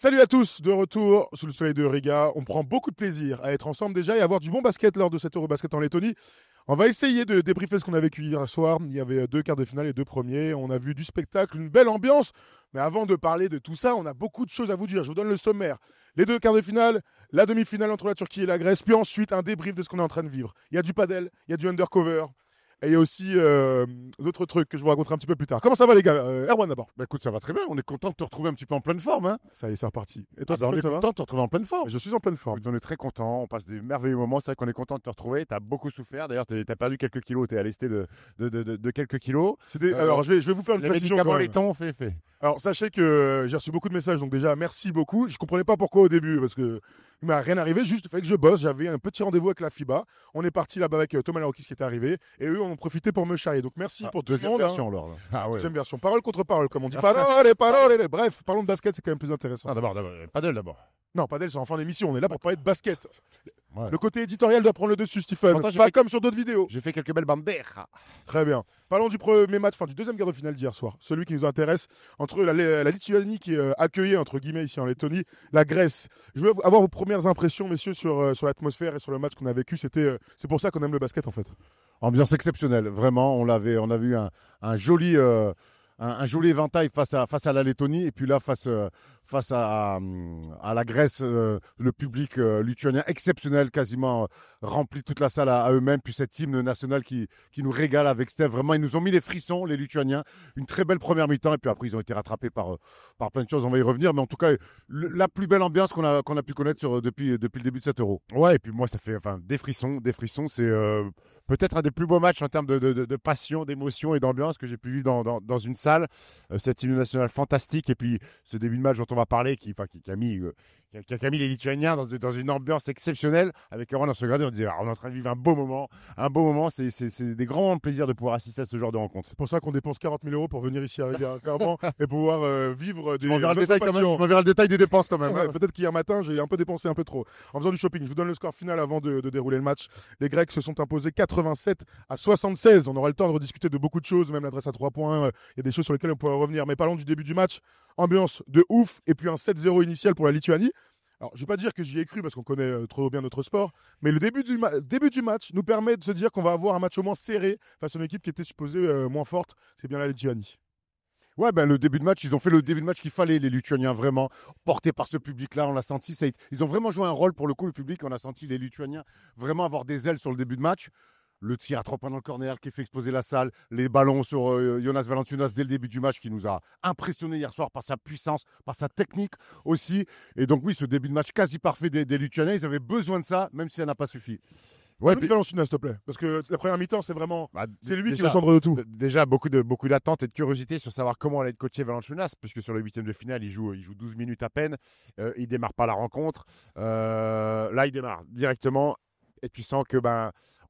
Salut à tous, de retour sous le soleil de Riga. On prend beaucoup de plaisir à être ensemble déjà et à avoir du bon basket lors de cet Eurobasket en Lettonie. On va essayer de débriefer ce qu'on a vécu hier soir. Il y avait deux quarts de finale et deux premiers. On a vu du spectacle, une belle ambiance. Mais avant de parler de tout ça, on a beaucoup de choses à vous dire. Je vous donne le sommaire. Les deux quarts de finale, la demi-finale entre la Turquie et la Grèce, puis ensuite un débrief de ce qu'on est en train de vivre. Il y a du padel, il y a du undercover. Et il y a aussi d'autres trucs que je vous raconterai un petit peu plus tard. Comment ça va les gars Erwan d'abord. Bah écoute, ça va très bien. On est content de te retrouver un petit peu en pleine forme. Hein. Ça y est, c'est reparti. Et toi, On est ça va content de te retrouver en pleine forme. Je suis en pleine forme. Écoute, on est très content. On passe des merveilleux moments. C'est vrai qu'on est content de te retrouver. Tu as beaucoup souffert. D'ailleurs, tu as perdu quelques kilos. Tu es à lesté de quelques kilos. Alors, je vais vous faire une les précision. médicaments, Quand même. les temps, fait. Alors, sachez que j'ai reçu beaucoup de messages. Donc, déjà, merci beaucoup. Je comprenais pas pourquoi au début. Parce que il m'est rien arrivé. Juste, il fallait que je bosse. J'avais un petit rendez-vous avec la FIBA. On est parti là-bas avec Thomas Larokis qui est arrivé. Et eux en ont profité pour me charrier. Donc, merci pour tout le Deuxième monde. version, alors. Là. Ah ouais. Deuxième version. Parole contre parole, comme on dit. Parole. Bref, parlons de basket. C'est quand même plus intéressant. Ah, d'abord, padel d'abord. Non, Padel, c'est en fin d'émission. On est là pour parler de basket. Ouais. Le côté éditorial doit prendre le dessus, Stephen. Pourtant, Pas comme sur d'autres vidéos. J'ai fait quelques belles banderas. Très bien. Parlons du premier match, du deuxième quart de finale d'hier soir. Celui qui nous intéresse entre la Lituanie qui est accueillie, entre guillemets, ici en Lettonie, la Grèce. Je veux avoir vos premières impressions, messieurs, sur l'atmosphère et sur le match qu'on a vécu. C'est pour ça qu'on aime le basket, en fait. Ambiance exceptionnelle. Vraiment, on a vu un joli éventail face à la Lettonie et puis là face à la Grèce, le public lituanien exceptionnel, quasiment rempli toute la salle à eux-mêmes, puis cet hymne national qui nous régale avec Steph. Vraiment, ils nous ont mis les frissons, les Lituaniens. Une très belle première mi-temps et puis après ils ont été rattrapés par plein de choses. On va y revenir, mais en tout cas la plus belle ambiance qu'on a pu connaître depuis le début de cet Euro. Ouais, et puis moi ça fait des frissons. C'est peut-être un des plus beaux matchs en termes de passion, d'émotion et d'ambiance que j'ai pu vivre dans une salle. Cet hymne national fantastique et puis ce début de match dont on va parler qui a mis les Lituaniens dans une ambiance exceptionnelle. Avec Erwan dans ce gradé, on disait on est en train de vivre un beau moment. C'est des grands moments de plaisir de pouvoir assister à ce genre de rencontre. C'est pour ça qu'on dépense 40 000 euros pour venir ici à Riga, clairement, et pouvoir vivre des. On verra le détail des dépenses quand même. Ouais, peut-être qu'hier matin, j'ai un peu dépensé un peu trop. En faisant du shopping, je vous donne le score final avant de dérouler le match. Les Grecs se sont imposés 87-76. On aura le temps de rediscuter de beaucoup de choses, même l'adresse à 3 points. Il y a des choses sur lesquelles on pourra revenir. Mais parlons du début du match. Ambiance de ouf, et puis un 7-0 initial pour la Lituanie. Alors, je ne vais pas dire que j'y ai cru parce qu'on connaît trop bien notre sport, mais le début du match nous permet de se dire qu'on va avoir un match au moins serré face à une équipe qui était supposée moins forte. C'est bien la Lituanie. Ouais, le début de match, ils ont fait le début de match qu'il fallait, les Lituaniens, vraiment, portés par ce public-là. On l'a senti, ils ont vraiment joué un rôle pour le coup, le public. On a senti les Lituaniens vraiment avoir des ailes sur le début de match. Le tir à 3 points dans le corner qui fait exploser la salle, les ballons sur Jonas Valanciunas dès le début du match qui nous a impressionné hier soir par sa puissance, par sa technique aussi. Et donc oui, ce début de match quasi parfait des Lituaniens, ils avaient besoin de ça, même si ça n'a pas suffi. Ouais, puis Valanciunas, s'il te plaît, parce que la première mi-temps, c'est vraiment, c'est lui qui est le centre de tout. Déjà, beaucoup d'attentes et de curiosité sur savoir comment allait être coaché Valanciunas, puisque sur le huitième de finale, il joue 12 minutes à peine, il démarre pas la rencontre. Là, il démarre directement, et tu sens que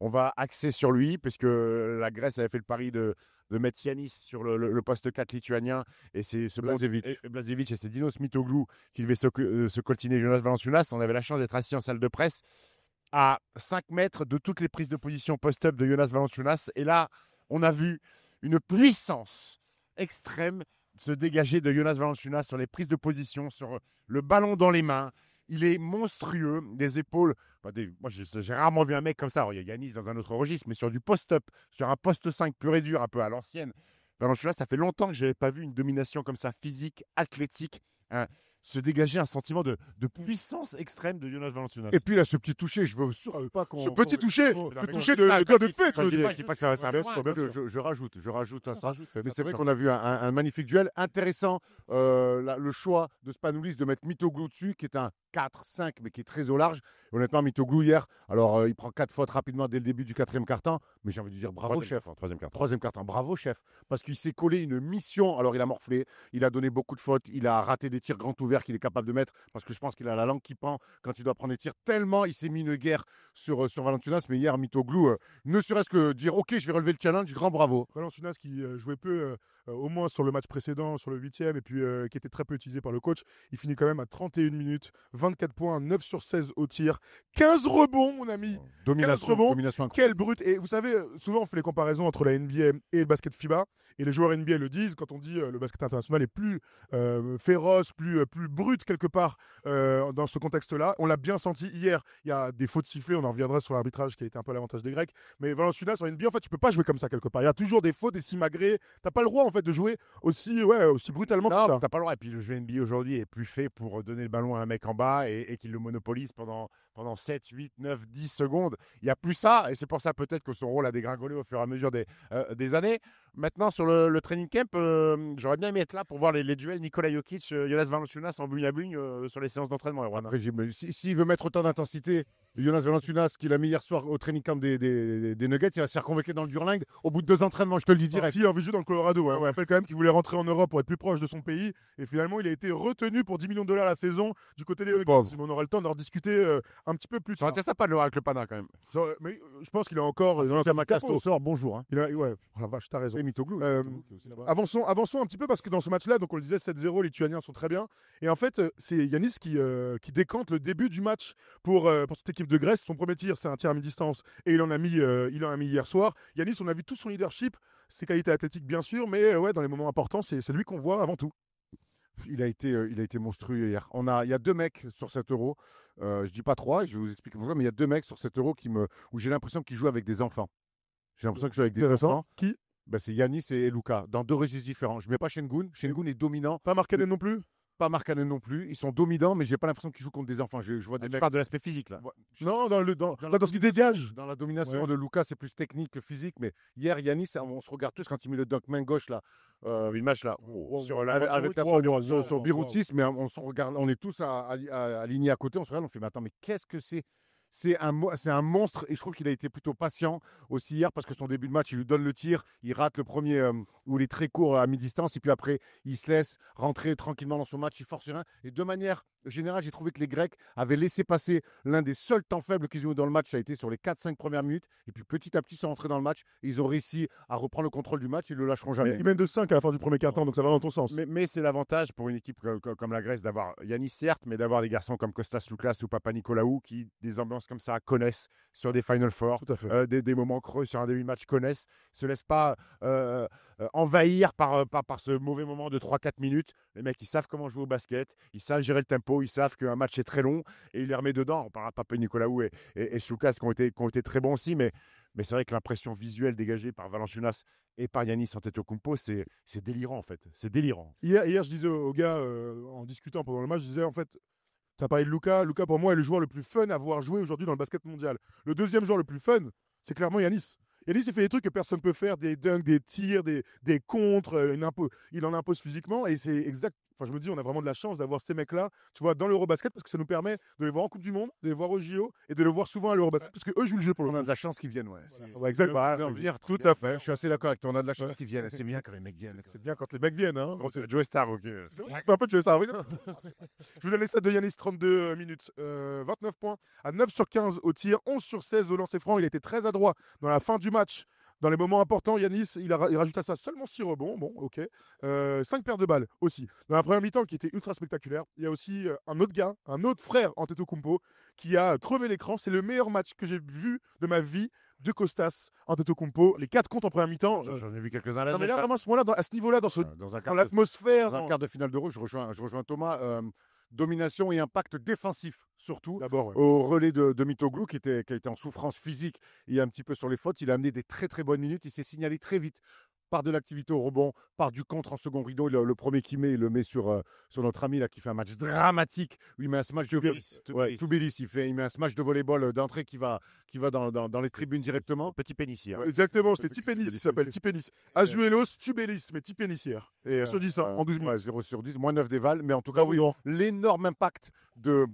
on va axer sur lui, puisque la Grèce avait fait le pari de mettre Yanis sur le poste 4 lituanien, et c'est ce Blažević et c'est Dinos Mitoglou qui devait se coltiner Jonas Valanciunas. On avait la chance d'être assis en salle de presse à 5 mètres de toutes les prises de position post-up de Jonas Valanciunas. Et là, on a vu une puissance extrême se dégager de Jonas Valanciunas sur les prises de position, sur le ballon dans les mains. Il est monstrueux, des épaules. Moi, j'ai rarement vu un mec comme ça. Alors, il y a Yanis dans un autre registre, mais sur du post-up, sur un poste 5 pur et dur, un peu à l'ancienne. Valanciunas, ça fait longtemps que je n'avais pas vu une domination comme ça, physique, athlétique, se dégager un sentiment de puissance extrême de Jonas Valanciunas. Et puis là, ce petit toucher, je veux surtout pas qu'on. Ce petit toucher, le toucher de fait, je dis pas que ça va faire je rajoute à ça. Mais c'est vrai qu'on a vu un magnifique duel intéressant. Le choix de Spanoulis de mettre Mitoglou dessus, qui est un 4-5, mais qui est très au large. Honnêtement, Mitoglou hier, alors il prend 4 fautes rapidement dès le début du quatrième quart-temps, mais j'ai envie de dire bravo chef. Troisième quart-temps, bravo chef, parce qu'il s'est collé une mission. Alors il a morflé, il a donné beaucoup de fautes, il a raté des tirs grands ouverts qu'il est capable de mettre, parce que je pense qu'il a la langue qui pend quand il doit prendre des tirs, tellement il s'est mis une guerre sur Valanciunas. Mais hier, Mitoglou, ne serait-ce que dire ok, je vais relever le challenge, grand bravo. Valanciunas qui jouait peu, au moins sur le match précédent, sur le 8e, et puis qui était très peu utilisé par le coach, il finit quand même à 31 minutes, 24 points, 9 sur 16 au tir, 15 rebonds, mon ami. 15 rebonds. Domination incroyable. Quel brut. Et vous savez, souvent on fait les comparaisons entre la NBA et le basket FIBA. Et les joueurs NBA le disent, quand on dit le basket international est plus féroce, plus brut quelque part dans ce contexte-là. On l'a bien senti hier. Il y a des fautes sifflées, on en reviendra sur l'arbitrage qui a été un peu à l'avantage des Grecs. Mais Valanciunas en NBA, en fait, tu peux pas jouer comme ça quelque part. Il y a toujours des fautes, des simagrées. T'as pas le droit en fait de jouer aussi brutalement que Non, ça. t'as pas le droit. Et puis le jeu NBA aujourd'hui est plus fait pour donner le ballon à un mec en bas et qu'il le monopolise pendant 7, 8, 9, 10 secondes. Il n'y a plus ça. Et c'est pour ça peut-être que son rôle a dégringolé au fur et à mesure des années. Maintenant, sur le training camp, j'aurais bien aimé être là pour voir les duels Nikola Jokic, Jonas Valanciunas en bugne à bugne sur les séances d'entraînement. Après, s'il veut mettre autant d'intensité, Jonas Valanciunas, qu'il a mis hier soir au training camp des Nuggets, il va se faire convoquer dans le Durling au bout de 2 entraînements, je te le dis direct. Si, il a envie de jouer dans le Colorado. On rappelle quand même qu'il voulait rentrer en Europe pour être plus proche de son pays. Et finalement, il a été retenu pour $10 millions la saison du côté des Nuggets. Si on aura le temps d'en rediscuter un petit peu plus Ça aurait tard. été sympa de le voir avec le Pana quand même. Mais je pense qu'il a encore. Dans la Castro sort, bonjour. Hein. ouais, oh la vache, t'as raison. Et Mitoglou. Avançons un petit peu parce que dans ce match-là, donc on le disait 7-0, les Lituaniens sont très bien. Et en fait, c'est Yanis qui décante le début du match pour cette équipe de Grèce. Son premier tir, c'est un tir à mi-distance et il en a mis hier soir. Yanis, on a vu tout son leadership, ses qualités athlétiques bien sûr, mais dans les moments importants, c'est lui qu'on voit avant tout. Il a été monstrueux hier. Il y a 2 mecs sur 7 euros. Je dis pas 3, je vais vous expliquer pourquoi, mais il y a 2 mecs sur 7 euros où j'ai l'impression qu'ils jouent avec des enfants. J'ai l'impression qu'ils jouent avec des enfants. Qui C'est Yanis et Luka, dans 2 registres différents. Je mets pas Şengün. Şengün est dominant. Pas Markkanen non plus. Pas Markkanen non plus. Ils sont dominants, mais j'ai pas l'impression qu'ils jouent contre des enfants. Je vois des Tu mecs. parles de l'aspect physique là. Non, dans ce qu'il dégage. Dans la domination Ouais. de Luka, c'est plus technique que physique. Mais hier, Yanis, on se regarde tous quand il met le dunk main gauche là. Le match là. Avec la pointe sur Biroutis, mais on se regarde, on est tous alignés à côté. On se regarde, on fait, mais attends, mais qu'est-ce que c'est? C'est un monstre et je trouve qu'il a été plutôt patient aussi hier parce que son début de match, il lui donne le tir, il rate le premier où il est très court à mi-distance et puis après, il se laisse rentrer tranquillement dans son match, il force rien. Et de manière générale, j'ai trouvé que les Grecs avaient laissé passer l'un des seuls temps faibles qu'ils ont eu dans le match, ça a été sur les 4-5 premières minutes et puis petit à petit, ils sont rentrés dans le match et ils ont réussi à reprendre le contrôle du match et ils le lâcheront jamais. Il mène de 5 à la fin du premier quart-temps, donc ça va dans ton sens. Mais c'est l'avantage pour une équipe comme la Grèce d'avoir Yanis certes, mais d'avoir des garçons comme Kostas Loukas ou Papanikolaou qui, des ambiances comme ça, connaissent sur des Final Four, Tout à fait. des moments creux sur un début de match, connaissent, se laissent pas envahir par ce mauvais moment de 3-4 minutes. Les mecs, ils savent comment jouer au basket, ils savent gérer le tempo, ils savent qu'un match est très long et ils les remettent dedans. On parlera de Papanikolaou et Loukas qui ont été très bons aussi, mais c'est vrai que l'impression visuelle dégagée par Valanciunas et par Yanis Antetokounmpo, c'est délirant en fait. C'est délirant. Hier, je disais aux gars, en discutant pendant le match, je disais en fait, tu as parlé de Luka. Luka, pour moi, est le joueur le plus fun à avoir joué aujourd'hui dans le basket mondial. Le deuxième joueur le plus fun, c'est clairement Yanis. Yanis, il fait des trucs que personne ne peut faire, des dunks, des tirs, des contres. Il en impose physiquement et c'est exact. Enfin, je me dis, on a vraiment de la chance d'avoir ces mecs-là, tu vois, dans l'Eurobasket parce que ça nous permet de les voir en Coupe du Monde, de les voir au JO et de les voir souvent à l'Eurobasket parce qu'eux jouent le jeu pour le On a moment. de la chance qu'ils viennent, ouais. Ouais, exactement. Tout à fait. Je suis assez d'accord avec toi. On a de la chance qu'ils viennent. C'est bien quand les mecs viennent. C'est bien quand les mecs viennent. Hein. Joe Star, ok. Un peu, tu veux ça, oui. Je vous donne les stats de Yanis, 32 minutes. 29 points à 9 sur 15 au tir, 11 sur 16 au lancer franc. Il a été très adroit dans la fin du match. Dans les moments importants, Yanis, il rajoute à ça seulement 6 rebonds. Bon, ok. 5 paires de balles aussi. Dans la première mi-temps, qui était ultra spectaculaire, il y a aussi un autre gars, un autre frère Antetokounmpo, qui a crevé l'écran. C'est le meilleur match que j'ai vu de ma vie de Kostas Antetokounmpo. Les 4 comptes en première mi-temps. J'en ai vu quelques-uns là. Non, mais là, vraiment, à ce moment-là, à ce niveau-là, dans l'atmosphère. Dans un quart de finale d'Euro, je rejoins Thomas. Domination et impact défensif, surtout. D'abord, ouais. Au relais de Mitoglou, qui a été en souffrance physique et un petit peu sur les fautes. Il a amené des très très bonnes minutes. Il s'est signalé très vite par de l'activité au rebond, par du contre en second rideau. Le premier qu'il met, il le met sur notre ami là, qui fait un match dramatique. Il met un smash de Toubilis. Il met un smash de volleyball d'entrée qui va dans les tribunes directement. Petit pénis hier. Exactement, c'était Tipenis, il s'appelle Tipenis. Azuelos, Tubelis, mais Tipenis hier. Et sur 10 en 12 minutes. 0 sur 10, moins 9 des Vals. Mais en tout cas, oui, l'énorme impact de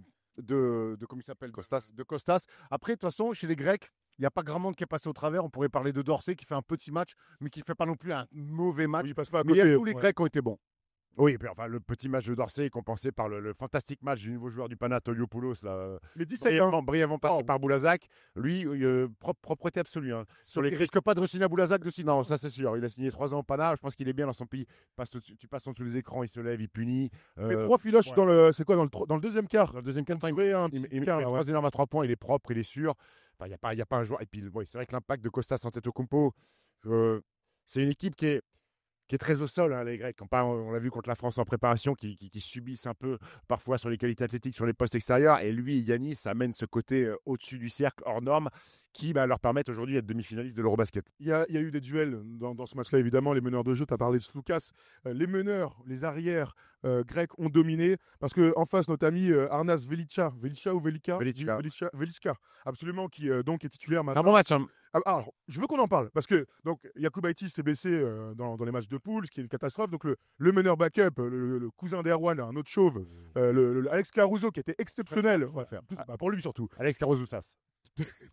comment il s'appelle, Kostas. Après, de toute façon, chez les Grecs, il n'y a pas grand monde qui est passé au travers. On pourrait parler de Dorsey qui fait un petit match, mais qui ne fait pas non plus un mauvais match. Oui, il passe pas à mais côté. tous les Grecs ont été bons. Oui, et puis, enfin, le petit match de Dorsey est compensé par le fantastique match du nouveau joueur du Pana, Toliopoulos, là, Les 17 ans. brièvement passé par Boulazac. Lui, propreté absolue. Hein. Il ne risque pas de re-signer à Boulazac de non, ça c'est sûr. Il a signé 3 ans au Pana. Je pense qu'il est bien dans son pays. Tu passes en dessous des écrans, il se lève, il punit. Mais 3 filoches dans le deuxième quart. Dans le deuxième quart, il met quart, 3 énormes à 3 points. Il est propre, il est sûr. Il n'y a pas un joueur. Et puis, c'est vrai que l'impact de Kostas Antetokounmpo, c'est une équipe qui est très au sol, hein, les Grecs. On l'a vu contre la France en préparation, qui subissent un peu parfois sur les qualités athlétiques, sur les postes extérieurs. Et lui, Yanis, amène ce côté au-dessus du cercle, hors norme, qui leur permettent aujourd'hui d'être demi-finalistes de l'Eurobasket. Il y a eu des duels dans ce match-là, évidemment. Les meneurs de jeu, tu as parlé de Sloukas. Les meneurs, les arrières grecs ont dominé. Parce qu'en face, notre ami Arnas Velika, absolument, qui donc est titulaire maintenant. Un bon match. Hein. Alors, je veux qu'on en parle, parce que Yakubaitis s'est blessé dans les matchs de poule, ce qui est une catastrophe. Donc le meneur backup, le cousin d'Erwan, un autre chauve, Alex Caruso, qui était exceptionnel, pour lui surtout. Alex Caruso, ça.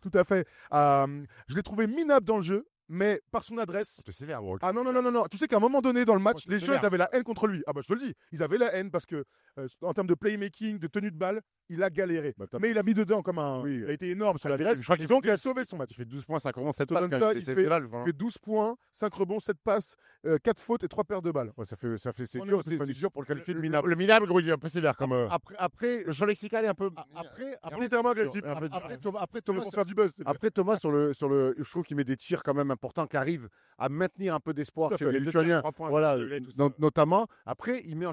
Tout à fait. Je l'ai trouvé minable dans le jeu, mais par son adresse. C'est sévère, bro. Ah non. Tu sais qu'à un moment donné dans le match, les jeunes avaient la haine contre lui. Ah bah je te le dis, ils avaient la haine parce que en termes de playmaking, de tenue de balle, il a galéré. Mais il a mis dedans comme un. Oui. Il a été énorme sur l'adresse. Donc il a sauvé son match. Il fait 12 points, 5 rebonds, 7 passes. Il fait 12 points, 5 rebonds, 7 passes, 4 fautes et 3 paires de balles. Ouais, c'est dur, c'est dur pour le qualifier de minable. Le minable, gros, il est un peu sévère comme. Après, le champ lexical est un peu. Après Thomas sur le, je trouve qu'il met des tirs quand même importants qui arrivent à maintenir un peu d'espoir chez les Lituaniens. Voilà, notamment. Après, il met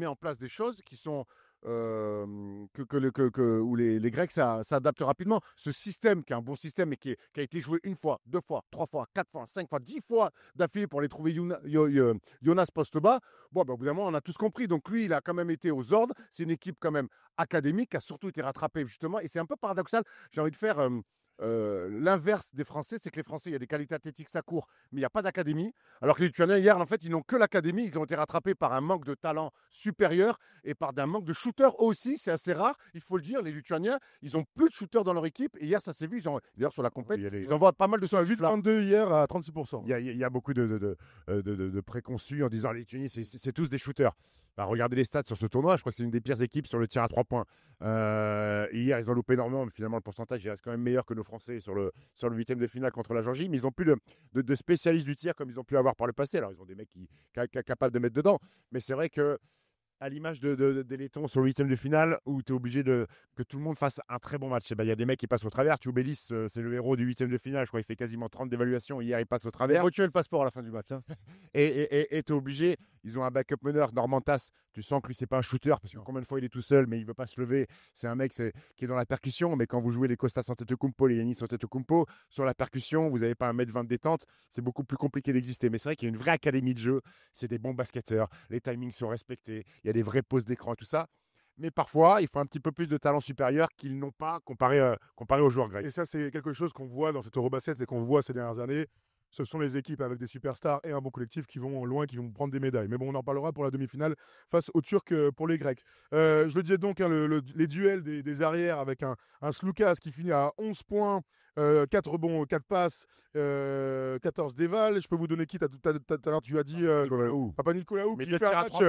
en place des choses qui sont où les Grecs s'adaptent rapidement. Ce système qui est un bon système et qui a été joué 1 fois, 2 fois, 3 fois, 4 fois, 5 fois, 10 fois d'affilée pour les trouver Jonas poste bas. Bon, au bout d'un moment, on a tous compris. Donc lui, il a quand même été aux ordres. C'est une équipe quand même académique qui a surtout été rattrapée justement. Et c'est un peu paradoxal. J'ai envie de faire l'inverse des Français, c'est que les Français, il y a des qualités athlétiques, ça court, mais il n'y a pas d'académie. Alors que les Lituaniens, hier, en fait, ils n'ont que l'académie. Ils ont été rattrapés par un manque de talent supérieur et par un manque de shooters aussi. C'est assez rare, il faut le dire. Les Lituaniens, ils n'ont plus de shooters dans leur équipe. Et hier, ça s'est vu. D'ailleurs, sur la compétition, ils envoient pas mal de 8-22 hier à 36%. Il y a beaucoup de préconçus en disant les Lituaniens, c'est tous des shooters. Regardez les stats sur ce tournoi. Je crois que c'est une des pires équipes sur le tir à 3 points. Hier, ils ont loupé énormément, mais finalement, le pourcentage il reste quand même meilleur que nos Français sur le 8e de finale contre la Géorgie. Mais ils n'ont plus de spécialistes du tir comme ils ont pu avoir par le passé. Alors, ils ont des mecs capables de mettre dedans. Mais c'est vrai que à l'image des Lettons sur le 8e de finale, où tu es obligé que tout le monde fasse un très bon match. Il y a des mecs qui passent au travers. Tchoubélis, c'est le héros du 8e de finale. Je crois qu'il fait quasiment 30 d'évaluation. Hier, il passe au travers. Il a retué le passeport à la fin du match. Hein. Et tu es obligé. Ils ont un backup meneur, Norman Tass. Tu sens que lui, c'est pas un shooter, parce que combien de fois il est tout seul, mais il veut pas se lever. C'est un mec qui est dans la percussion. Mais quand vous jouez les Kostas Antetokounmpo, les Yanis Antetokounmpo, sur la percussion, vous n'avez pas 1m20 de détente. C'est beaucoup plus compliqué d'exister. Mais c'est vrai qu'il y a une vraie académie de jeu. C'est des bons basketteurs. Les timings sont respectés. Il y a des vraies pauses d'écran et tout ça. Mais parfois, il faut un petit peu plus de talent supérieur qu'ils n'ont pas comparé aux joueurs grecs. Et ça, c'est quelque chose qu'on voit dans cette Eurobasket et qu'on voit ces dernières années. Ce sont les équipes avec des superstars et un bon collectif qui vont loin, qui vont prendre des médailles. Mais bon, on en parlera pour la demi-finale face aux Turcs pour les Grecs. Je le disais donc, les duels des arrières avec un Sloukas qui finit à 11 points, 4 rebonds, 4 passes, 14 dévals. Je peux vous donner qui tout à l'heure, tu as dit Papa Nicolaou qui fait un match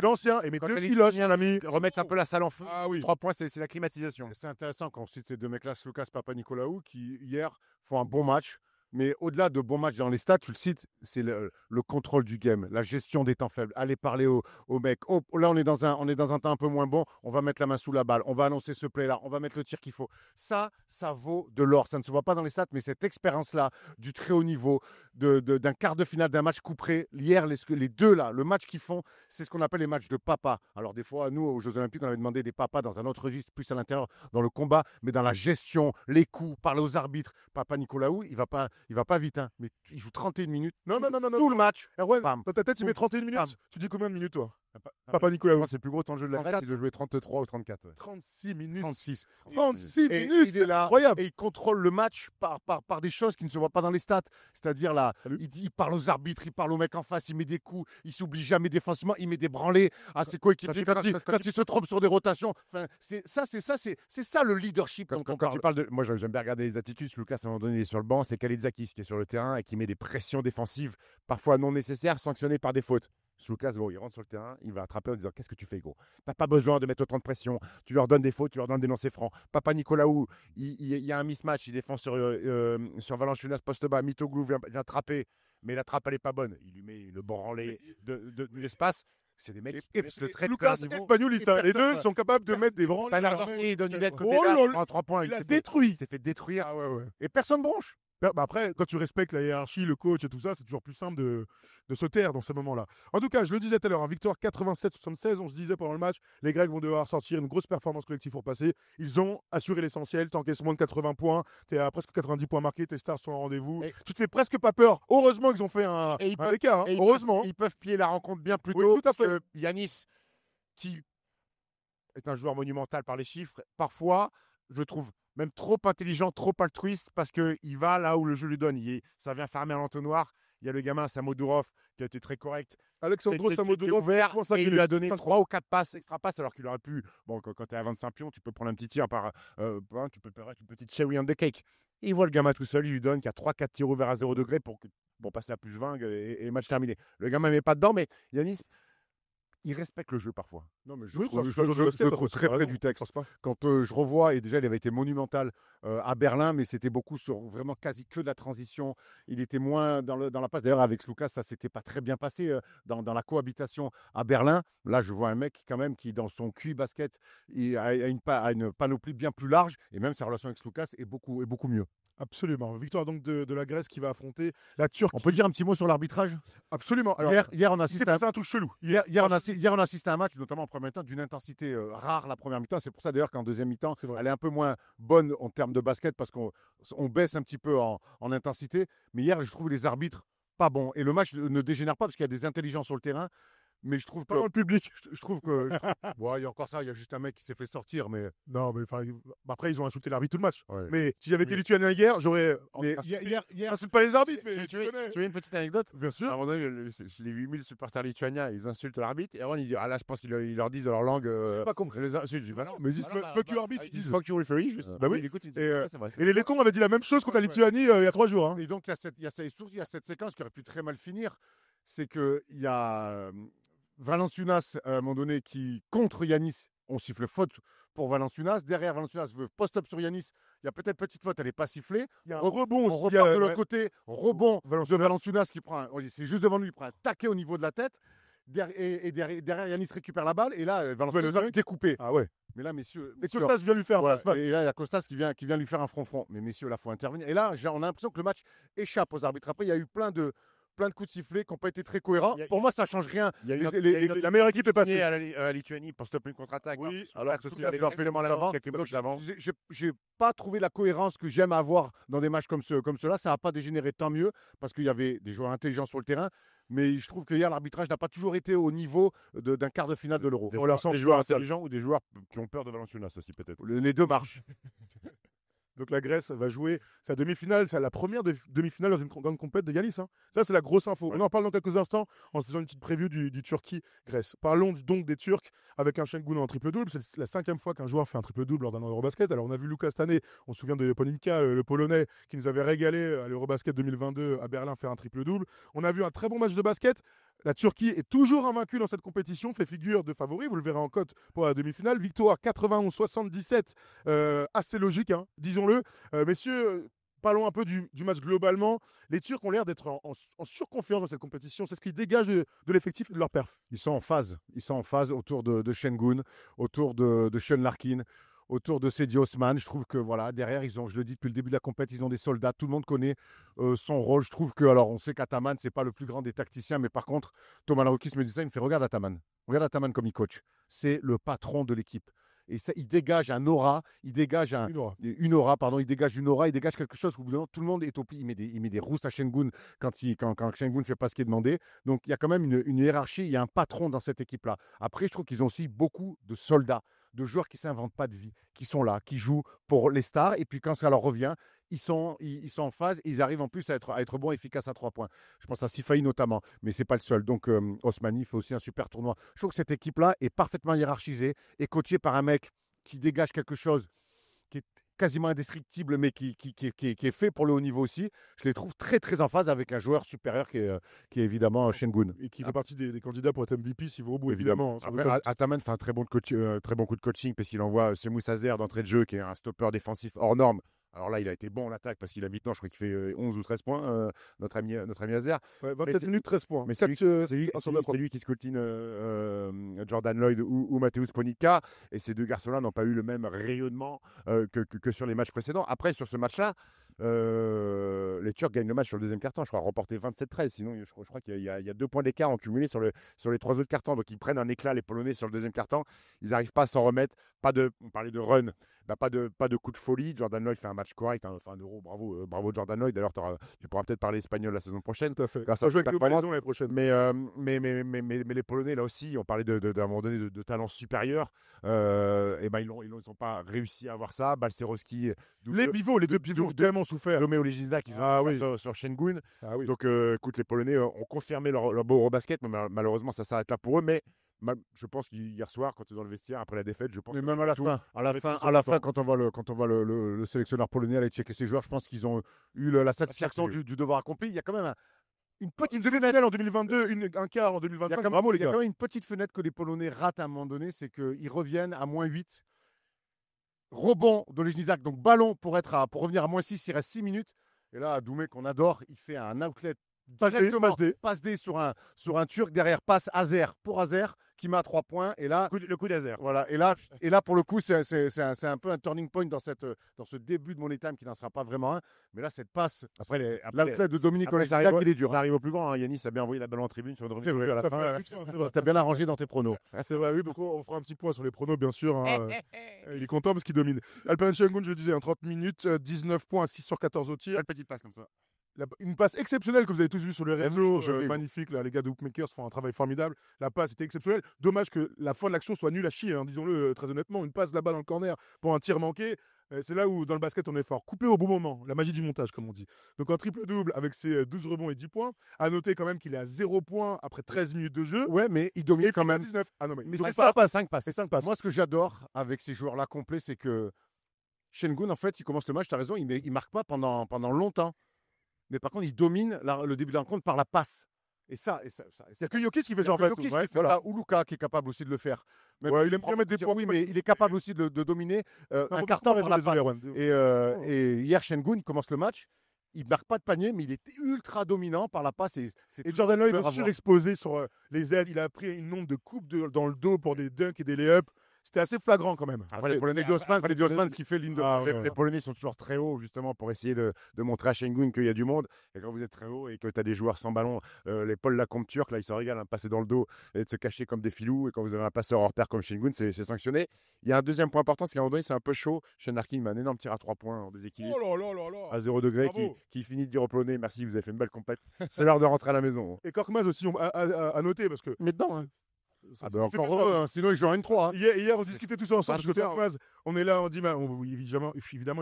d'ancien et met 2 filoches. Remettre un peu la salle en feu. 3 points, c'est la climatisation. C'est intéressant quand on cite ces deux mecs-là, Sloukas, Papa Nicolaou, qui hier font un bon match. Mais au-delà de bons matchs dans les stats, tu le cites, c'est le contrôle du game, la gestion des temps faibles. Allez parler aux mecs. Oh, là, on est dans un temps un peu moins bon. On va mettre la main sous la balle. On va annoncer ce play-là. On va mettre le tir qu'il faut. Ça vaut de l'or. Ça ne se voit pas dans les stats, mais cette expérience-là, du très haut niveau, d'un quart de finale, d'un match couperé. Hier, les deux là, le match qu'ils font, c'est ce qu'on appelle les matchs de papa. Alors des fois, nous, aux Jeux Olympiques, on avait demandé des papas dans un autre registre, plus à l'intérieur, dans le combat, mais dans la gestion, les coups, parler aux arbitres. Papa Nicolaou, il va pas vite, hein, mais il joue 31 minutes. Non. Tout le match. Erwan, dans ta tête, il met 31 minutes. Bam. Tu dis combien de minutes, toi Papa Nicolaou. C'est le plus gros temps de jeu de la Grèce, c'est de jouer 33 ou 34. Ouais. 36 minutes. 36 minutes. Il est là. Incroyable. Et il contrôle le match par des choses qui ne se voient pas dans les stats. C'est-à-dire là, il parle aux arbitres, il parle aux mecs en face, il met des coups, il s'oublie jamais défensivement, il met des branlées à ses coéquipiers quand il se trompe sur des rotations. Enfin, c'est ça le leadership. Quand tu parles de, moi j'aime bien regarder les attitudes. Lucas à un moment donné il est sur le banc, c'est Kalitzakis qui est sur le terrain et qui met des pressions défensives parfois non nécessaires, sanctionnées par des fautes. Lucas, bon, il rentre sur le terrain, il va attraper en disant qu'est-ce que tu fais, gros? T'as pas besoin de mettre autant de pression. Tu leur donnes des fautes, tu leur donnes des lancers francs. Papa Nicolaou, il y a un mismatch, il défend sur Valanciunas poste bas. Mitoglou vient attraper, mais la trappe elle est pas bonne. Il lui met une branlée de l'espace. C'est des mecs qui se traitent Lucas et Spagnulis, les deux sont capables de mettre des branles. Il donne une lettre côté là, à 3 points. il a détruit. Il s'est fait détruire. Ah ouais. Et personne bronche. Bah après, quand tu respectes la hiérarchie, le coach et tout ça, c'est toujours plus simple de se taire dans ces moments-là. En tout cas, je le disais tout à l'heure, en victoire 87-76, on se disait pendant le match, les Grecs vont devoir sortir une grosse performance collective pour passer. Ils ont assuré l'essentiel, t'encaisses moins de 80 points, t'es à presque 90 points marqués, tes stars sont au rendez-vous. Tu te fais presque pas peur. Heureusement qu'ils ont fait un écart. Heureusement. Ils peuvent piller la rencontre bien plus tôt. Oui, tout à fait. Yanis, qui est un joueur monumental par les chiffres, parfois, je trouve même trop intelligent, trop altruiste, parce qu'il va là où le jeu lui donne. Ça vient fermer un entonnoir. Il y a le gamin Samodurov qui a été très correct. Alexandros Samodurov, ouvert, et il lui a donné 3 ou 4 passes, extra passes, alors qu'il aurait pu. Bon, quand tu es à 25 pions, tu peux prendre un petit tir tu peux faire une petite cherry on the cake. Et il voit le gamin tout seul, il lui donne qu'il y a 3-4 tirs ouverts à 0 degré pour passer à plus 20 et match terminé. Le gamin ne met pas dedans, mais Yanis, il respecte le jeu parfois. Non, mais je trouve très près du texte. Quand je revois, et déjà il avait été monumental à Berlin, mais c'était beaucoup sur vraiment quasi que de la transition. Il était moins dans la passe. D'ailleurs, avec Lucas, ça s'était pas très bien passé dans la cohabitation à Berlin. Là, je vois un mec quand même qui, dans son QI basket, il a une panoplie bien plus large, et même sa relation avec Lucas est beaucoup mieux. Absolument. Victoire donc de la Grèce qui va affronter la Turquie. On peut dire un petit mot sur l'arbitrage? Absolument. Alors, hier, on assiste à un truc chelou. Hier, on assiste à un match, notamment en première mi-temps, d'une intensité rare la première mi-temps. C'est pour ça d'ailleurs qu'en deuxième mi-temps, elle est un peu moins bonne en termes de basket parce qu'on baisse un petit peu en intensité. Mais hier, je trouve les arbitres pas bons. Et le match ne dégénère pas parce qu'il y a des intelligents sur le terrain. Mais je trouve que. Pas dans le public. Je trouve que. Il y a encore ça, il y a juste un mec qui s'est fait sortir. Mais... Non, mais après, ils ont insulté l'arbitre tout le match. Ouais. Mais si j'avais été lituanien hier, j'aurais. Mais hier, insulte pas les arbitres. Mais tu veux une petite anecdote? Bien sûr. À un moment donné, les 8000 supporters lituaniens, ils insultent l'arbitre. Et avant, ils disent, là, je pense qu'ils leur disent dans leur langue. Pas compris. Les insultes. Mais ils disent fuck you arbitre. Ils disent fuck you referee. Bah oui. C'est vrai. Et les Lettons avaient dit la même chose contre la Lituanie il y a 3 jours. Et donc, il y a cette séquence qui aurait pu très mal finir. C'est qu'il y a. Valanciunas, à un moment donné, qui contre Yanis, on siffle faute pour Valanciunas. Derrière, Valanciunas veut post-up sur Yanis. Il y a peut-être petite faute, elle n'est pas sifflée. Il y a un rebond. On repart de l'autre côté. Rebond de Valanciunas qui prend. C'est juste devant lui, il prend un taquet au niveau de la tête. Derrière, Yanis récupère la balle. Et là, Valanciunas est découpé. Ah ouais. Mais là, messieurs. Et Costas vient lui faire un passe. Et là, il y a Costas qui vient lui faire un front-front. Mais messieurs, là, il faut intervenir. Et là, on a l'impression que le match échappe aux arbitres. Après, il y a eu plein de coups de sifflet qui n'ont pas été très cohérents. Pour moi, ça ne change rien. La meilleure équipe est passée. À la Lituanie pour stopper une contre-attaque. Oui, alors que j'ai pas trouvé la cohérence que j'aime avoir dans des matchs comme cela. Ça n'a pas dégénéré, tant mieux, parce qu'il y avait des joueurs intelligents sur le terrain. Mais je trouve que hier, l'arbitrage n'a pas toujours été au niveau d'un quart de finale de l'Euro. Des joueurs intelligents ou des joueurs qui ont peur de Valanciunas aussi, peut-être. Les deux marchent. Donc la Grèce va jouer sa demi-finale, c'est la première demi-finale dans une grande compète de Yanis. Hein. Ça, c'est la grosse info. On en parle dans quelques instants en se faisant une petite preview du Turquie-Grèce. Parlons donc des Turcs avec un Şengün en triple-double. C'est la 5e fois qu'un joueur fait un triple-double lors d'un Eurobasket. Alors on a vu Lucas cette année, on se souvient de Polinka, le Polonais, qui nous avait régalé à l'Eurobasket 2022 à Berlin faire un triple-double. On a vu un très bon match de basket. La Turquie est toujours invaincue dans cette compétition, fait figure de favori, vous le verrez en cote pour la demi-finale. Victoire 91-77, assez logique, hein, disons-le. Messieurs, parlons un peu du match globalement. Les Turcs ont l'air d'être en surconfiance dans cette compétition. C'est ce qui dégage de l'effectif et de leur perf. Ils sont en phase. Ils sont en phase autour de Şengün, autour de Sean Larkin, autour de Sedi Osman. Je trouve que voilà, derrière, je le dis depuis le début de la compétition, ils ont des soldats. Tout le monde connaît son rôle. Je trouve que, alors, on sait qu'Ataman, c'est pas le plus grand des tacticiens, mais par contre, Thomas Larokis me dit ça, il me fait regarde Ataman. Regarde Ataman comme il coach. C'est le patron de l'équipe. Et ça, il dégage un aura, il dégage une aura, il dégage quelque chose où tout le monde est au pied. Il met des roustes à Şengün quand Şengün ne fait pas ce qui est demandé. Donc, il y a quand même une hiérarchie, il y a un patron dans cette équipe-là. Après, je trouve qu'ils ont aussi beaucoup de soldats, de joueurs qui ne s'inventent pas de vie, qui sont là, qui jouent pour les stars. Et puis, quand ça leur revient, ils sont en phase et ils arrivent en plus à être bons, efficaces à 3 points. Je pense à Sifaï notamment, mais ce n'est pas le seul. Donc, Osmani fait aussi un super tournoi. Je trouve que cette équipe-là est parfaitement hiérarchisée et coachée par un mec qui dégage quelque chose qui est quasiment indestructible, mais qui est fait pour le haut niveau aussi. Je les trouve très, très en phase avec un joueur supérieur qui est évidemment Şengün. Et qui fait partie des candidats pour être MVP s'il va au bout, évidemment. Après, Ataman fait un très bon coup de coaching parce qu'il envoie Semou Sazer d'entrée de jeu, qui est un stopper défensif hors norme. Alors là, il a été bon en attaque parce qu'il a maintenant, je crois qu'il fait 11 ou 13 points, notre ami Azer. Ouais, 27 minutes, 13 points. Mais c'est lui qui scoltine Jordan Lloyd ou Mateusz Ponica. Et ces deux garçons-là n'ont pas eu le même rayonnement que sur les matchs précédents. Après, sur ce match-là, les Turcs gagnent le match sur le deuxième quart-temps. Je crois remporté 27-13. Sinon, je crois qu'il y a 2 points d'écart en cumulé sur les 3 autres quart-temps. Donc, ils prennent un éclat, les Polonais, sur le deuxième quart-temps. Ils n'arrivent pas à s'en remettre. On parlait de run. Pas de coup de folie. Jordan Lloyd fait un match correct, enfin un euro, bravo Jordan Lloyd. D'ailleurs, tu pourras peut-être parler espagnol la saison prochaine. Tout à fait. Grâce à jouer avec le Brésil l'année prochaine. Mais les Polonais, là aussi, on parlait d'un moment donné de talent supérieur. Et ben ils n'ont pas réussi à avoir ça. Balcerowski, les deux pivots ont tellement souffert. Romeo Legizna qui sont sur Şengün. Donc, écoute, les Polonais ont confirmé leur beau Eurobasket, mais malheureusement, ça s'arrête là pour eux. Mais je pense qu'hier soir, quand tu es dans le vestiaire après la défaite, je pense. Mais même à la fin, quand on voit le sélectionneur polonais aller checker ses joueurs, je pense qu'ils ont eu la satisfaction du devoir accompli. Il y a quand même une petite demi-finale en 2022, un quart en 2025. Bravo les gars. Il y a quand même une petite fenêtre que les Polonais ratent à un moment donné, c'est qu'ils reviennent à -8. Rebond de Legiznak, donc ballon pour revenir à -6, il reste 6 minutes. Et là, Doumé qu'on adore, il fait un outlet. Passe D sur un Turc, derrière passe Azer pour Azer qui met à 3 points et là le coup d'Azer. Voilà, et là pour le coup c'est un peu un turning point dans ce début de Money Time qui n'en sera pas vraiment un, mais là cette passe après l'outlet de Dominique ça il est dur. Ça arrive au plus grand, hein. Yanis a bien envoyé la balle en tribune sur une c'est vrai, à la fin. T'as bien arrangé dans tes pronos. C'est vrai, oui, donc on fera un petit point sur les pronos bien sûr. Hein. Il est content parce qu'il domine. Alperen Şengün, je le disais, en 30 minutes, 19 points, 6 sur 14 au tir. Une petite passe comme ça. Une passe exceptionnelle que vous avez tous vu sur les réseaux, magnifique, là, les gars de Hoopmakers font un travail formidable. La passe était exceptionnelle. Dommage que la fin de l'action soit nulle à chier, hein, disons-le très honnêtement. Une passe là-bas dans le corner pour un tir manqué, c'est là où dans le basket on est fort. Coupé au bon moment, la magie du montage comme on dit. Donc un triple-double avec ses 12 rebonds et 10 points. À noter quand même qu'il est à 0 points après 13 minutes de jeu. Ouais, mais il domine quand même. 19. Ah non, mais c'est 5 passes. 5 passes. Moi, ce que j'adore avec ces joueurs-là complets, c'est que Şengün, en fait, il commence le match, tu as raison, il marque pas pendant longtemps. Mais par contre, il domine le début de la rencontre par la passe. Et c'est que Jokic qui fait ça en fait. Voilà. Ou Luka qui est capable aussi de le faire. Mais il aime bien mettre des points. Oui, mais il est capable aussi de dominer un carton par la passe. Et hier, Şengün, il commence le match. Il ne marque pas de panier, mais il est ultra dominant par la passe. Et Jordan Lloyd est surexposé sur les aides. Il a pris une nombre de coupes dans le dos pour des dunks et des lay-ups. C'était assez flagrant quand même. Après, les Polonais d'Osman qui fait ligne de les Polonais sont toujours très hauts justement pour essayer de montrer à Şengün qu'il y a du monde. Et quand vous êtes très haut et que tu as des joueurs sans ballon, les Paul Lacombe turcs, là, ils se régalent à passer dans le dos et de se cacher comme des filous. Et quand vous avez un passeur hors pair comme Şengün, c'est sanctionné. Il y a un deuxième point important, c'est qu'à un moment donné, c'est un peu chaud. Shane Larkin met un énorme tir à 3 points en déséquilibre. À 0 degré qui finit de dire aux Polonais merci, vous avez fait une belle compète. C'est l'heure de rentrer à la maison. Et Korkmaz aussi à noter parce que. Mais dedans, hein. Encore heureux, sinon ils jouent en N3. Hein. Hier, on discutait tous ensemble parce que Korkmaz, on est là, on dit évidemment,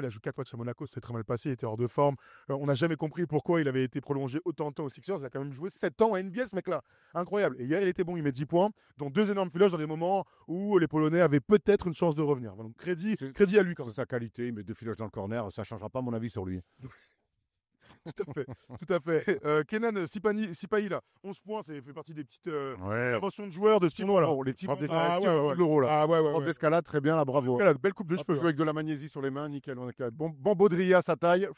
il a joué 4 matchs à Monaco, c'est très mal passé, il était hors de forme. On n'a jamais compris pourquoi il avait été prolongé autant de temps aux Sixers. Il a quand même joué 7 ans à NBA, ce mec-là. Incroyable. Et hier, il était bon, il met 10 points, dont 2 énormes filoches dans des moments où les Polonais avaient peut-être une chance de revenir. Donc, crédit à lui quand même. C'est sa qualité, il met 2 filoches dans le corner, ça ne changera pas mon avis sur lui. Tout à fait. Kenan Sipahi, là, 11 points, ça fait partie des petites inventions de joueurs de ce tournoi là. Les petits de l'euro là. Prof d'escalade, très bien là, bravo. Belle coupe de cheveux. Avec de la magnésie sur les mains, nickel. Bon baudrier à sa taille.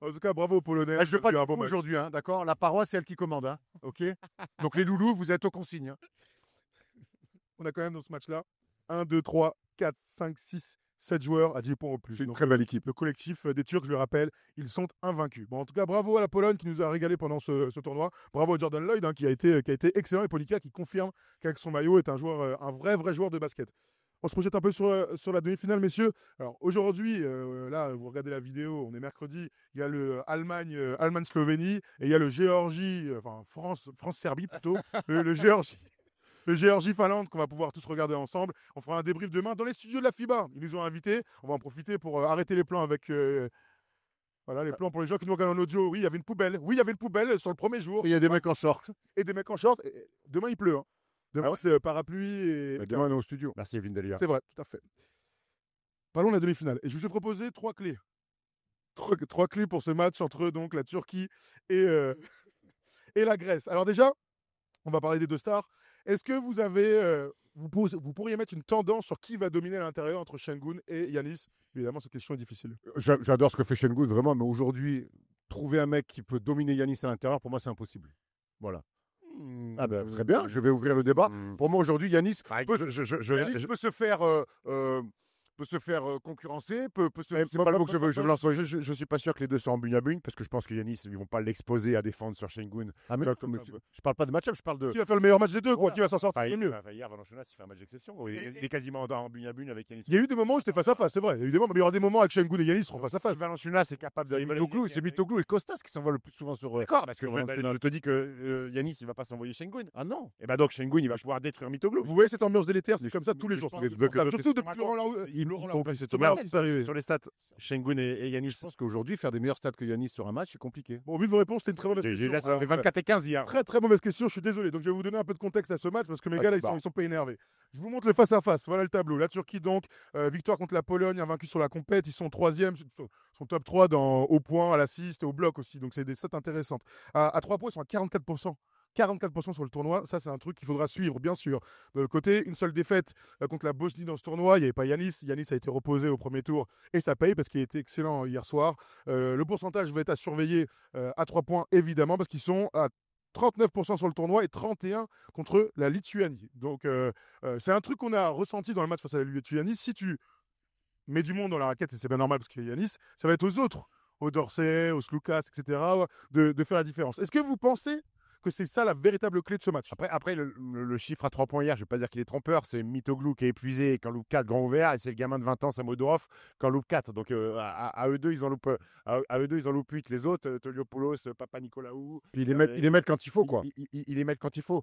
En tout cas, bravo aux Polonais. Je ne veux pas dire aujourd'hui, hein, d'accord. La paroisse, c'est elle qui commande, hein, ok. Donc les loulous, vous êtes aux consignes. Hein. On a quand même dans ce match-là 1, 2, 3, 4, 5, 6, 7 joueurs à 10 points au plus. C'est une très belle équipe. Le collectif des Turcs, je le rappelle, ils sont invaincus. Bon, en tout cas, bravo à la Pologne qui nous a régalé pendant ce tournoi. Bravo à Jordan Lloyd qui a été excellent et Ponica qui confirme qu'avec son maillot est un vrai joueur de basket. On se projette un peu sur la demi-finale, messieurs. Alors aujourd'hui, là, vous regardez la vidéo, on est mercredi. Il y a le Allemagne-Slovénie et il y a le France-Serbie plutôt. le Géorgie. Le Géorgie-Finlande qu'on va pouvoir tous regarder ensemble. On fera un débrief demain dans les studios de la FIBA. Ils nous ont invités. On va en profiter pour arrêter les plans avec... Voilà, les plans pour les gens qui nous regardent en audio. Oui, il y avait une poubelle. Oui, il y avait une poubelle sur le premier jour. Il y a des mecs en short. Et des mecs en short. Et demain, il pleut. Hein. Demain, c'est parapluie. Et demain, on est au studio. Merci, Evelyne Delia. C'est vrai, tout à fait. Parlons de la demi-finale. Et je vous ai proposé 3 clés. Trois clés pour ce match entre donc la Turquie et, et la Grèce. Alors déjà, on va parler des deux stars. Est-ce que vous avez, vous pourriez mettre une tendance sur qui va dominer à l'intérieur entre Şengün et Yanis? Évidemment, cette question est difficile. J'adore ce que fait Şengün, vraiment, mais aujourd'hui, trouver un mec qui peut dominer Yanis à l'intérieur, pour moi, c'est impossible. Voilà. Ah ben, très bien, je vais ouvrir le débat. Pour moi, aujourd'hui, Yanis peut se faire concurrencer, c'est pas le mot que je veux lancer. Je suis pas sûr que les deux soient en bugne à bugne parce que je pense que Yanis, ils vont pas l'exposer à défendre sur Şengün. Ah mais, je parle pas de match-up, je parle de... Qui va faire le meilleur match des deux, quoi? Qui va s'en sortir le mieux? Hier, Valanciunas, il fait un match d'exception. Il est quasiment en bugne à bugne avec Yanis. Il y a eu des moments où c'était face à face, c'est vrai. Il y a eu des moments, mais il y aura des moments avec Şengün et Yanis qui seront face à face. Valanciunas est capable de... C'est Mitoglou et Kostas qui s'envoient le plus souvent sur... D'accord, parce que je te dis que Yanis, il va pas s'envoyer Şengün. Ah non. Et bah donc Şengün, il va pouvoir détruire Mitoglou. Vous voyez cette ambiance délétère, c'est comme ça tous les jours. Sur les stats, Şengün et Yanis. Je pense qu'aujourd'hui, faire des meilleurs stats que Yanis sur un match, c'est compliqué. Bon, vu vos réponses, c'était une très mauvaise question. Ça fait 24 et 15 hier. Très mauvaise question, je suis désolé. Donc je vais vous donner un peu de contexte à ce match parce que mes gars là, ils sont pas énervés. Je vous montre le face-à-face. Voilà le tableau. La Turquie donc, victoire contre la Pologne, invaincu sur la compète. Ils sont 3e, sont top 3 au point, à l'assist et au bloc aussi. Donc c'est des stats intéressantes. À 3 points, ils sont à 44%. 44% sur le tournoi, ça c'est un truc qu'il faudra suivre, bien sûr. De l'autre côté, une seule défaite contre la Bosnie dans ce tournoi, il n'y avait pas Yanis. Yanis a été reposé au premier tour et ça paye parce qu'il était excellent hier soir. Le pourcentage va être à surveiller à 3 points, évidemment, parce qu'ils sont à 39% sur le tournoi et 31% contre la Lituanie. Donc c'est un truc qu'on a ressenti dans le match face à la Lituanie. Si tu mets du monde dans la raquette, et c'est bien normal parce qu'il y a Yanis, ça va être aux autres, aux Dorsey, aux Sloukas, etc., de faire la différence. Est-ce que vous pensez que c'est ça la véritable clé de ce match? Après le chiffre à 3 points hier, je ne vais pas dire qu'il est trompeur. C'est Mitoglou qui est épuisé quand loupe 4 grand ouvert et c'est le gamin de 20 ans, Samodorov, quand loupe 4. Donc à eux deux, ils en loupent 8. Les autres, Toliopoulos, Papa Nicolaou. Puis ils les mettent quand il faut, quoi. Ils les mettent quand il faut.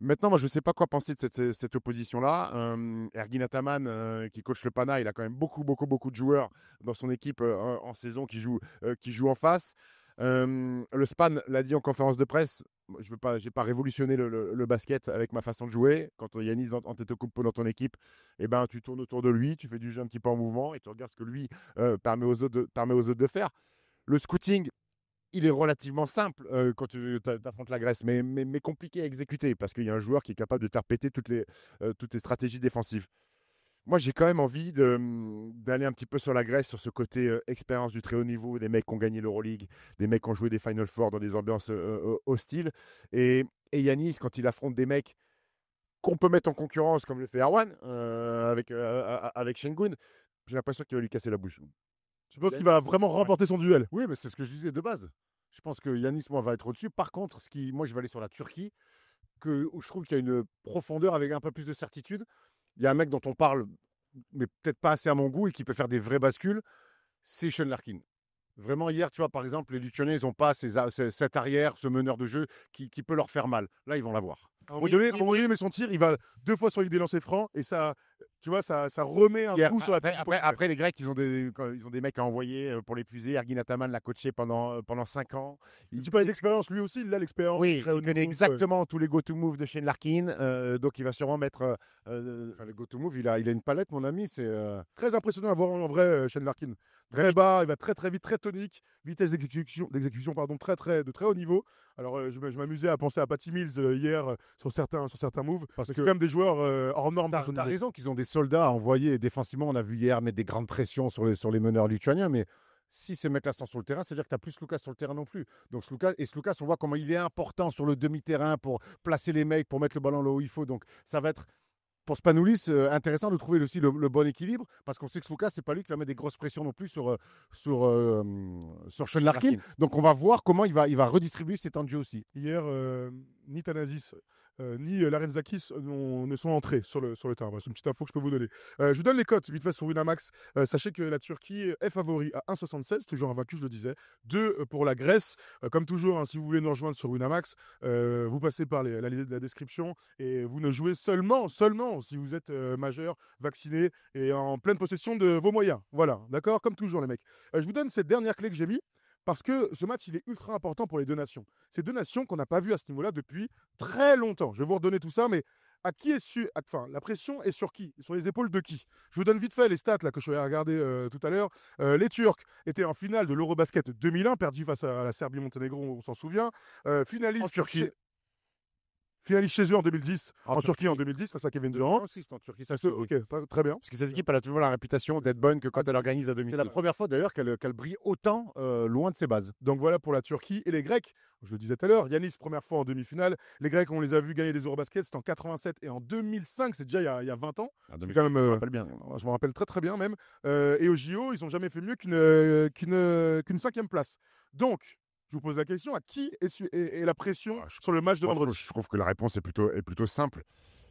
Maintenant, moi, je ne sais pas quoi penser de cette opposition-là. Ergin Ataman, qui coach le Pana, il a quand même beaucoup de joueurs dans son équipe en saison qui jouent en face. Le Span l'a dit en conférence de presse, je n'ai pas révolutionné le basket avec ma façon de jouer. Quand il y a Yanis Antetokounmpo dans ton équipe, eh ben, tu tournes autour de lui, tu fais du jeu un petit peu en mouvement et tu regardes ce que lui permet aux autres de faire. Le scouting, il est relativement simple quand tu affrontes la Grèce, mais compliqué à exécuter parce qu'il y a un joueur qui est capable de te faire péter toutes les stratégies défensives. Moi, j'ai quand même envie d'aller un petit peu sur la Grèce, sur ce côté expérience du très haut niveau, des mecs qui ont gagné l'Euroleague, des mecs qui ont joué des Final Four dans des ambiances hostiles. Et Yanis, quand il affronte des mecs qu'on peut mettre en concurrence, comme le fait Erwan, avec Şengün, j'ai l'impression qu'il va lui casser la bouche. Je pense qu'il va vraiment remporter son duel. Oui, mais c'est ce que je disais de base. Je pense que Yanis, moi, va être au-dessus. Par contre, moi, je vais aller sur la Turquie, où je trouve qu'il y a une profondeur avec un peu plus de certitude. Il y a un mec dont on parle, mais peut-être pas assez à mon goût, et qui peut faire des vraies bascules, c'est Sean Larkin. Vraiment, hier, tu vois, par exemple, les Lituaniens, ils n'ont pas cet arrière, ce meneur de jeu qui peut leur faire mal. Là, ils vont l'avoir. Henri met son tir, il va 2 fois sur des lancers francs et ça, tu vois, ça remet un coup sur la tête. Après, les Grecs, ils ont des mecs à envoyer pour l'épuiser. Ergin Ataman l'a coaché pendant 5 ans. Tu parlais d'expérience, lui aussi, il a l'expérience. Oui, il connaît exactement tous les go-to-move de Shane Larkin, donc il va sûrement mettre... les go-to-move, il a une palette, mon ami. C'est très impressionnant à voir en vrai, Shane Larkin. Très bas, il va très vite, très tonique, vitesse d'exécution de très haut niveau. Alors je m'amusais à penser à Patty Mills hier sur certains moves, parce que c'est quand même des joueurs hors normes. T'as raison qu'ils ont des soldats à envoyer défensivement. On a vu hier mettre des grandes pressions sur les meneurs lituaniens, mais si ces mecs-là sont sur le terrain, c'est-à-dire que tu n'as plus Sloukas sur le terrain non plus. Donc Sloukas, on voit comment il est important sur le demi-terrain pour placer les mecs, pour mettre le ballon là où il faut. Donc ça va être... Pour Spanoulis, intéressant de trouver aussi le bon équilibre, parce qu'on sait que Sloukas, c'est pas lui qui va mettre des grosses pressions non plus sur Sean Larkin. Donc on va voir comment il va redistribuer ses temps de jeu aussi. Hier, ni Thanasis ni Larenzakis ne sont entrés sur le terrain. C'est une petite info que je peux vous donner. Je vous donne les cotes vite fait sur Winamax. Sachez que la Turquie est favori à 1,76, toujours invaincu, je le disais. 2 pour la Grèce. Comme toujours, hein, si vous voulez nous rejoindre sur Winamax, vous passez par la description et vous ne jouez seulement si vous êtes majeur, vacciné et en pleine possession de vos moyens. Voilà, d'accord? Comme toujours, les mecs. Je vous donne cette dernière clé que j'ai mis. Parce que ce match, il est ultra important pour les deux nations. Ces deux nations qu'on n'a pas vues à ce niveau-là depuis très longtemps. Je vais vous redonner tout ça, mais la pression est sur qui? Sur les épaules de qui? Je vous donne vite fait les stats là, que je vais regarder tout à l'heure. Les Turcs étaient en finale de l'Eurobasket 2001, perdu face à la Serbie-Monténégro, on s'en souvient. Finaliste En Turquie. Finaliste chez eux en 2010, en Turquie en 2010 face à Kevin Durant. Aussi, c'est en Turquie. Ok, très bien. Parce que cette équipe, elle a toujours la réputation d'être bonne que quand elle organise à domicile. C'est la première fois d'ailleurs qu'elle brille autant loin de ses bases. Donc voilà pour la Turquie et les Grecs. Je le disais tout à l'heure, Yanis, première fois en demi-finale. Les Grecs, on les a vus gagner des Eurobasket, c'était en 87 et en 2005, c'est déjà il y a 20 ans. Ah, C'est quand même, je me rappelle bien. je me rappelle très très bien même. Et au JO, ils n'ont jamais fait mieux qu'une cinquième place. Donc, je vous pose la question, à qui est la pression sur le match de vendredi? Je trouve que la réponse est plutôt simple.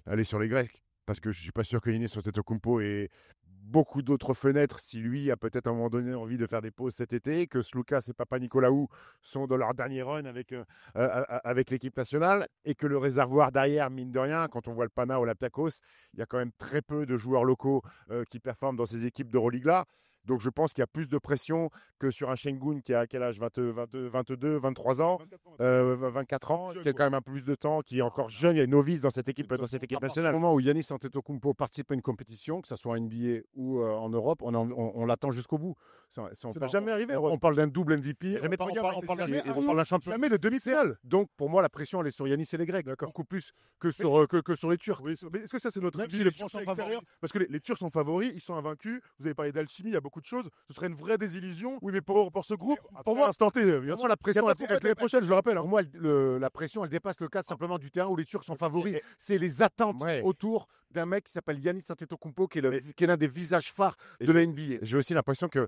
Elle est sur les Grecs. Parce que je ne suis pas sûr que Yanis Antetokounmpo ait beaucoup d'autres fenêtres si lui a peut-être à un moment donné envie de faire des pauses cet été, que Sloukas et Papanicolaou sont dans leur dernier run avec l'équipe nationale et que le réservoir derrière, mine de rien, quand on voit le Pana Olympiakos, il y a quand même très peu de joueurs locaux qui performent dans ces équipes d'Euroleague-là. Donc je pense qu'il y a plus de pression que sur un Şengün qui a quel âge, 22, 23 ans, 24 ans, qui a quand même un peu plus de temps, qui est encore jeune, il y a novice dans cette équipe nationale. Au moment où Yanis Antetokounmpo participe à une compétition, que ce soit en NBA ou en Europe, on l'attend jusqu'au bout. Ça n'a jamais arrivé. On parle d'un double MVP, on parle d'un champion. Jamais de demi-finale. Donc pour moi, la pression elle est sur Yanis et les Grecs, beaucoup plus que sur les Turcs. Oui, mais est-ce que ça c'est notre Même avis, si les les Turcs Français sont extérieurs? favoris. Parce que les Turcs sont favoris, ils sont invaincus. Vous avez parlé d'alchimie, il y a beaucoup de choses. Ce serait une vraie désillusion. Oui, mais pour ce groupe, pour moi, instant T, bien sûr. La pression, l'année prochaine, je le rappelle. Pour moi, la pression, elle dépasse le cadre simplement du terrain où les Turcs sont favoris. C'est les attentes autour d'un mec qui s'appelle Yanis Antetokounmpo, qui est l'un des visages phares de la NBA. J'ai aussi l'impression que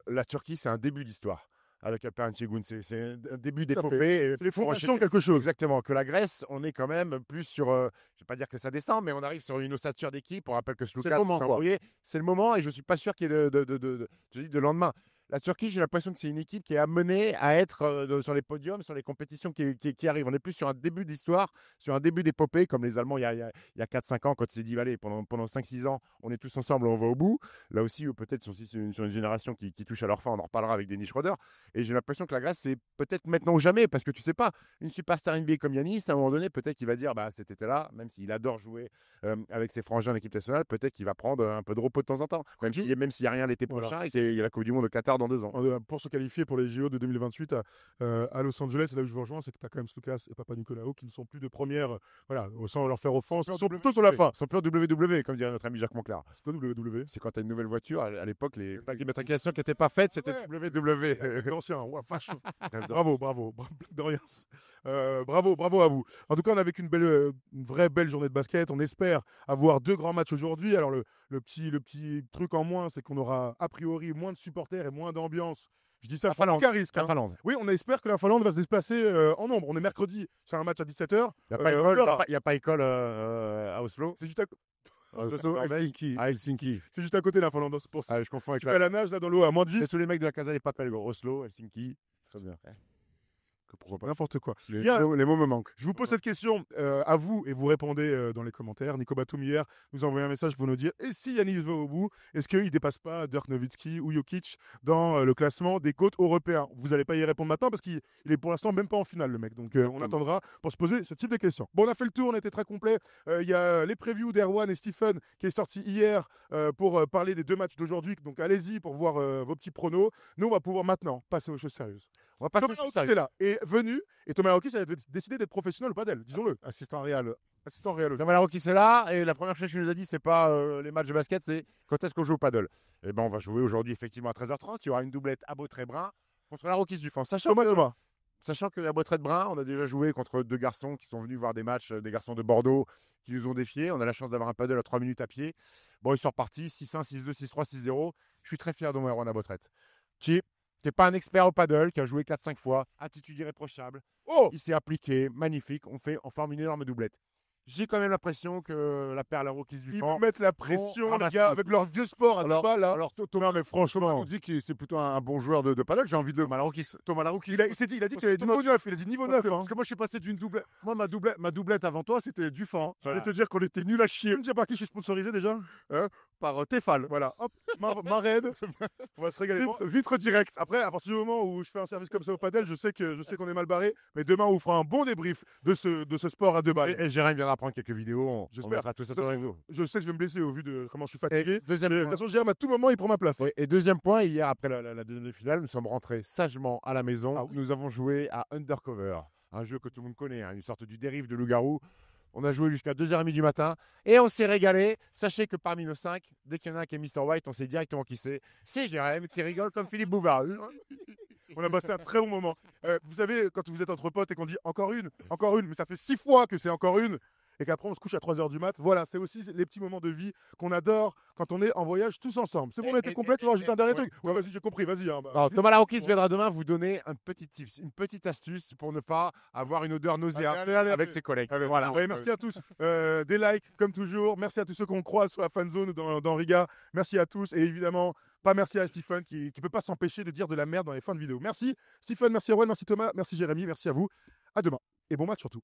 la Turquie, c'est un début d'histoire. Avec Alperen Şengün, c'est un début d'épopée. C'est les fondations de quelque chose. Exactement. Que la Grèce, on est quand même plus sur, je ne vais pas dire que ça descend, mais on arrive sur une ossature d'équipe. On rappelle que Sloukas, c'est le moment et je ne suis pas sûr qu'il y ait de lendemain. La Turquie, j'ai l'impression que c'est une équipe qui est amenée à être sur les podiums, sur les compétitions qui arrivent. On est plus sur un début d'histoire, sur un début d'épopée, comme les Allemands il y a 4-5 ans, quand c'est dit, allez, pendant 5-6 ans, on est tous ensemble, on va au bout. Là aussi, peut-être sont aussi sur une génération qui touche à leur fin, on en reparlera avec Dennis Schroeder. Et j'ai l'impression que la Grèce, c'est peut-être maintenant ou jamais, parce que tu sais pas, une superstar NBA comme Yanis, à un moment donné, peut-être qu'il va dire, cet été-là, même s'il adore jouer avec ses frangins à l'équipe nationale, peut-être qu'il va prendre un peu de repos de temps en temps. Même s'il n'y a rien l'été prochain, il y a la Coupe du Monde au Qatar dans 2 ans. Pour se qualifier pour les JO de 2028 à Los Angeles, et là où je vous rejoins, c'est que tu as quand même Sloukas et Papanicolaou qui ne sont plus de première, sans leur faire offense, ils sont plutôt sur la fin. Ils sont plus en WWE, comme dirait notre ami Jacques Monclar. C'est quoi WWE? C'est quand tu as une nouvelle voiture, à l'époque, les matriculations qui n'étaient pas faites, c'était WWE. L'ancien, vache. Bravo, Dorian. Bravo à vous. En tout cas, on a vécu une vraie belle journée de basket. On espère avoir 2 grands matchs aujourd'hui. Alors le petit truc en moins, c'est qu'on aura a priori moins de supporters et moins d'ambiance. Je dis ça, Finlande. Aucun risque. Finlande. Oui, on espère que la Finlande va se déplacer en nombre. On est mercredi sur un match à 17h. Il n'y a pas école à Oslo. C'est juste à Helsinki. C'est juste à côté la Finlande. C'est pour ça. Je confonds avec tu fais la nage là dans l'eau à moins de 10. C'est tous les mecs de la Casa des Papel, Oslo, Helsinki. Très bien. Pourquoi pas n'importe quoi. Les mots me manquent. Je vous pose cette question à vous et vous répondez dans les commentaires. Nico Batum hier nous a envoyé un message pour nous dire et si Yanis va au bout, est-ce qu'il ne dépasse pas Dirk Nowitzki ou Jokic dans le classement des GOAT européens? Vous n'allez pas y répondre maintenant parce qu'il est pour l'instant même pas en finale le mec. Donc on attendra pour se poser ce type de questions. Bon, on a fait le tour, on était très complet. Il y a les previews d'Erwan et Stephen qui est sorti hier pour parler des 2 matchs d'aujourd'hui. Donc allez-y pour voir vos petits pronos. Nous on va pouvoir maintenant passer aux choses sérieuses. On va passer aux choses sérieuses. Là est venu et Thomas Larocchi a décidé d'être professionnel au padel, disons-le. Assistant réel. Thomas Larocchi c'est là et la première chose qu'il nous a dit c'est pas les matchs de basket, c'est quand est-ce qu'on joue au paddle. Et ben on va jouer aujourd'hui effectivement à 13h30. Il y aura une doublette Abotré-Brun contre Larocchi du Fan. Sachant que Abotré-Brun, on a déjà joué contre 2 garçons qui sont venus voir des matchs, des garçons de Bordeaux qui nous ont défiés. On a la chance d'avoir un paddle à 3 minutes à pied. Bon, ils sont repartis 6-1, 6-2, 6-3, 6-0. Je suis très fier de moi, Erwan Abotré, qui n'est pas un expert au paddle, qui a joué 4-5 fois, attitude irréprochable. Il s'est appliqué, magnifique. On forme une énorme doublette. J'ai quand même l'impression que la paire Larocchi du Fan. Ils mettent la pression, les gars, avec leur vieux sport à alors, bas, là. Alors, Thomas, mais franchement, on dit que c'est plutôt un bon joueur de paddle. J'ai envie de Thomas Larocchi. Il a dit que c'était niveau 9. Il a dit niveau 9. Parce que moi, je suis passé d'une doublette. Moi, ma doublette avant toi, c'était du Fan. Je vais te dire qu'on était nuls à chier. Tu ne sais par qui je suis sponsorisé déjà? par Tefal. Voilà, hop, main raide. On va se régaler. Vitre direct. Après, à partir du moment où je fais un service comme ça au padel, je sais qu'on est mal barré. Mais demain, on vous fera un bon débrief de ce sport à deux balles. Et Jérémy viendra prendre quelques vidéos. On J'espère. mettra tout ça sur le réseau. Je sais que je vais me blesser au vu de comment je suis fatigué. Deuxième De point. toute façon, Jérôme, à tout moment, il prend ma place. Oui, et deuxième point, hier, après la deuxième finale, nous sommes rentrés sagement à la maison. Ah oui. Nous avons joué à Undercover, un jeu que tout le monde connaît, une sorte du dérive de loup-garou. On a joué jusqu'à 2h30 du matin et on s'est régalé. Sachez que parmi nos 5, dès qu'il y en a un qui est Mr. White, on sait directement qui c'est. C'est Jérémy qui rigole comme Philippe Bouvard. On a passé un très bon moment. Vous savez, quand vous êtes entre potes et qu'on dit encore une, mais ça fait 6 fois que c'est encore une, et qu'après on se couche à 3h du mat. Voilà, c'est aussi les petits moments de vie qu'on adore quand on est en voyage tous ensemble. C'est bon, on était complet, tu vas rajouter un dernier truc. Ouais, vas-y, j'ai compris, vas-y. Hein, Alors, Thomas Laroquis viendra demain vous donner un petit tips, une petite astuce pour ne pas avoir une odeur nauséabonde avec ses collègues. Voilà. Ouais, merci à tous. Des likes, comme toujours. Merci à tous ceux qu'on croise sur la fanzone ou dans Riga. Merci à tous. Et évidemment, pas merci à Stephen qui peut pas s'empêcher de dire de la merde dans les fins de vidéo. Merci Stephen, merci Erwan, merci Thomas, merci Jérémy, merci à vous. À demain. Et bon match surtout.